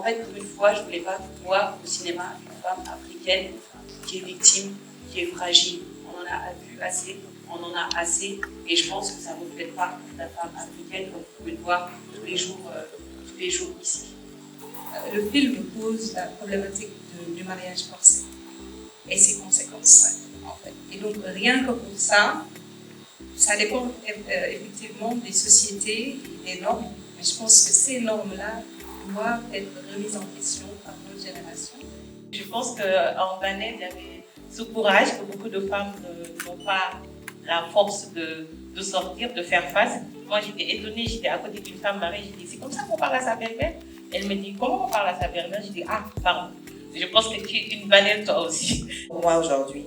En fait, pour une fois, je ne voulais pas voir au cinéma une femme africaine qui est victime, qui est fragile. On en a vu assez, on en a assez, et je pense que ça ne reflète pas la femme africaine comme vous pouvez le voir tous les jours ici. Le film pose la problématique du mariage forcé et ses conséquences, en fait. Et donc, rien que pour ça, ça dépend effectivement des sociétés et des normes, mais je pense que ces normes-là doivent être remises en question par nos générations. Je pense qu'en Banel, il y avait ce courage que beaucoup de femmes n'ont pas la force de sortir, de faire face. Moi, j'étais étonnée, j'étais à côté d'une femme mariée, j'ai dit, c'est comme ça qu'on parle à sa belle-mère? Elle me dit, comment on parle à sa belle-mère? J'ai dit, ah, pardon. Je pense que tu es une Banel, toi aussi. Pour moi, aujourd'hui,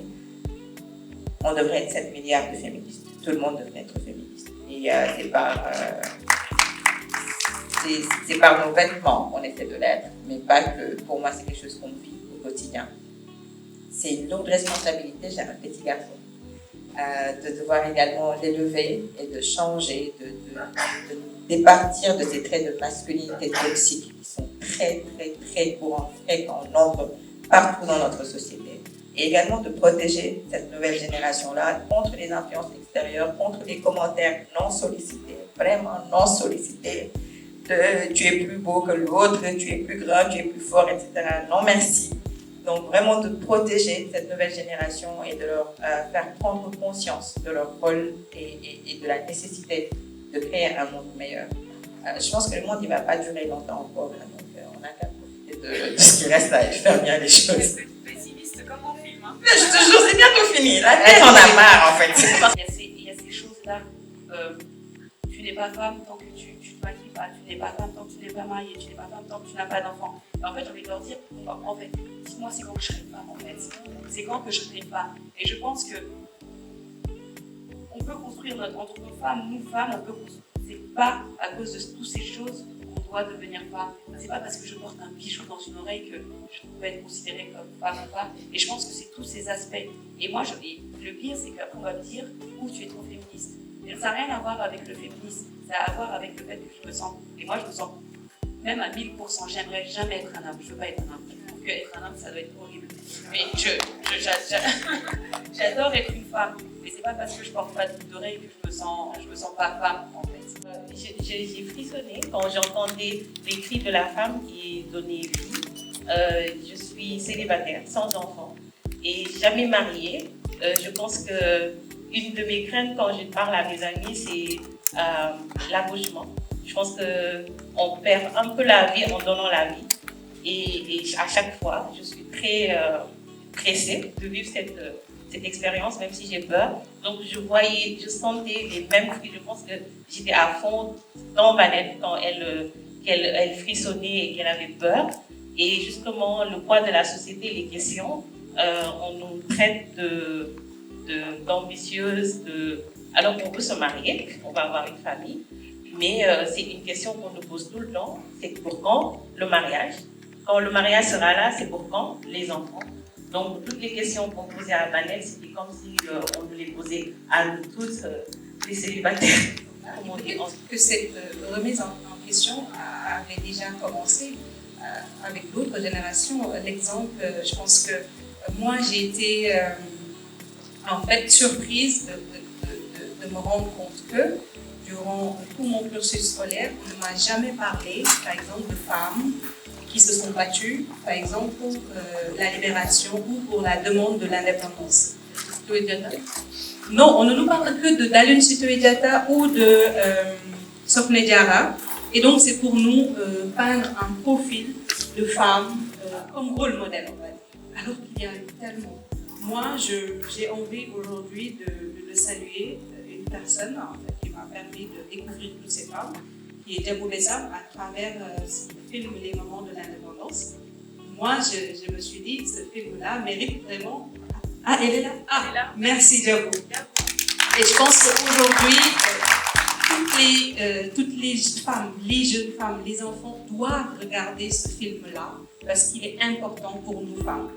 on devrait être 7 milliards de féministes. Tout le monde devrait être féministe. Et c'est par nos vêtements qu'on essaie de l'être, mais pas que, pour moi, c'est quelque chose qu'on vit au quotidien. C'est une lourde responsabilité, j'ai un petit garçon, de devoir également l'élever et de changer, de départir de ces traits de masculinité toxique qui sont très, très, très courants, fréquents, nombreux, partout dans notre société. Et également de protéger cette nouvelle génération-là contre les influences extérieures, contre les commentaires non sollicités, vraiment non sollicités, de tu es plus beau que l'autre, tu es plus grand, tu es plus fort, etc. Non, merci. Donc vraiment de protéger cette nouvelle génération et de leur faire prendre conscience de leur rôle et de la nécessité de créer un monde meilleur. Je pense que le monde ne va pas durer longtemps encore, hein, donc on a qu'à profiter de ce qui reste à faire bien les choses. Est-ce que tu es pessimiste comme mon film, hein? Je te jure, c'est bientôt fini. La tête en a marre en fait. Il y a ces choses-là. Tu n'es pas femme tant que tu ne te maquilles pas. Tu n'es pas femme tant que tu n'es pas mariée. Tu n'es pas femme tant que tu n'as pas d'enfant. Et en fait, j'ai envie de leur dire, en fait, dis-moi c'est quand que je serai une femme en fait. C'est quand que je serai une femme. Et je pense que on peut construire entre nous femmes, on peut construire. C'est pas à cause de toutes ces choses qu'on doit devenir femme. C'est pas parce que je porte un bijou dans une oreille que je peux être considérée comme femme ou pas. Et je pense que c'est tous ces aspects. Et moi, le pire, c'est qu'après on va me dire, tu es trop féministe. Et ça n'a rien à voir avec le féminisme. Ça a à voir avec le fait que je me sens. Et moi, je me sens même à 1000%. J'aimerais jamais être un homme. Je veux pas être un homme. Je trouve qu'être un homme, ça doit être horrible. Mais j'adore être une femme. Mais c'est pas parce que je porte pas de boucle d'oreille que je me sens pas femme en fait. J'ai frissonné quand j'entendais les cris de la femme qui est donnée vie. Je suis célibataire, sans enfant et jamais mariée. Je pense que une de mes craintes quand je parle à mes amis, c'est l'accouchement. Je pense qu'on perd un peu la vie en donnant la vie. Et à chaque fois, je suis très pressée de vivre cette expérience, même si j'ai peur. Donc je sentais les mêmes cris. Je pense que j'étais à fond dans Vanette quand elle frissonnait et qu'elle avait peur. Et justement, le poids de la société, les questions, on nous traite d'ambitieuses, alors qu'on peut se marier, on va avoir une famille. Mais c'est une question qu'on nous pose tout le temps, c'est pour quand le mariage? Quand le mariage sera là, c'est pour quand les enfants? Donc toutes les questions qu'on posait à Vanel, c'était comme si on nous les posait à nous tous, les célibataires. Que cette remise en question avait déjà commencé avec d'autres générations. L'exemple, je pense que moi j'ai été en fait surprise de me rendre compte que durant tout mon cursus scolaire, on ne m'a jamais parlé, par exemple, de femmes qui se sont battues, par exemple, pour la libération ou pour la demande de l'indépendance. Non, on ne nous parle que d'Aline Sitoé Diatta ou de Sokhna Diarra. Et donc, c'est pour nous peindre un profil de femme comme rôle modèle, en fait. Alors qu'il y a eu tellement. Moi, j'ai envie aujourd'hui de saluer une personne en fait, qui m'a permis de découvrir toutes ces femmes, qui est Djabou Bessam à travers ce film Les Moments de l'Indépendance. Moi, je me suis dit, ce film-là mérite vraiment... Ah, elle est là? Ah, elle est là. Merci Djabou. Et je pense qu'aujourd'hui, toutes les femmes, les jeunes femmes, les enfants doivent regarder ce film-là parce qu'il est important pour nous femmes.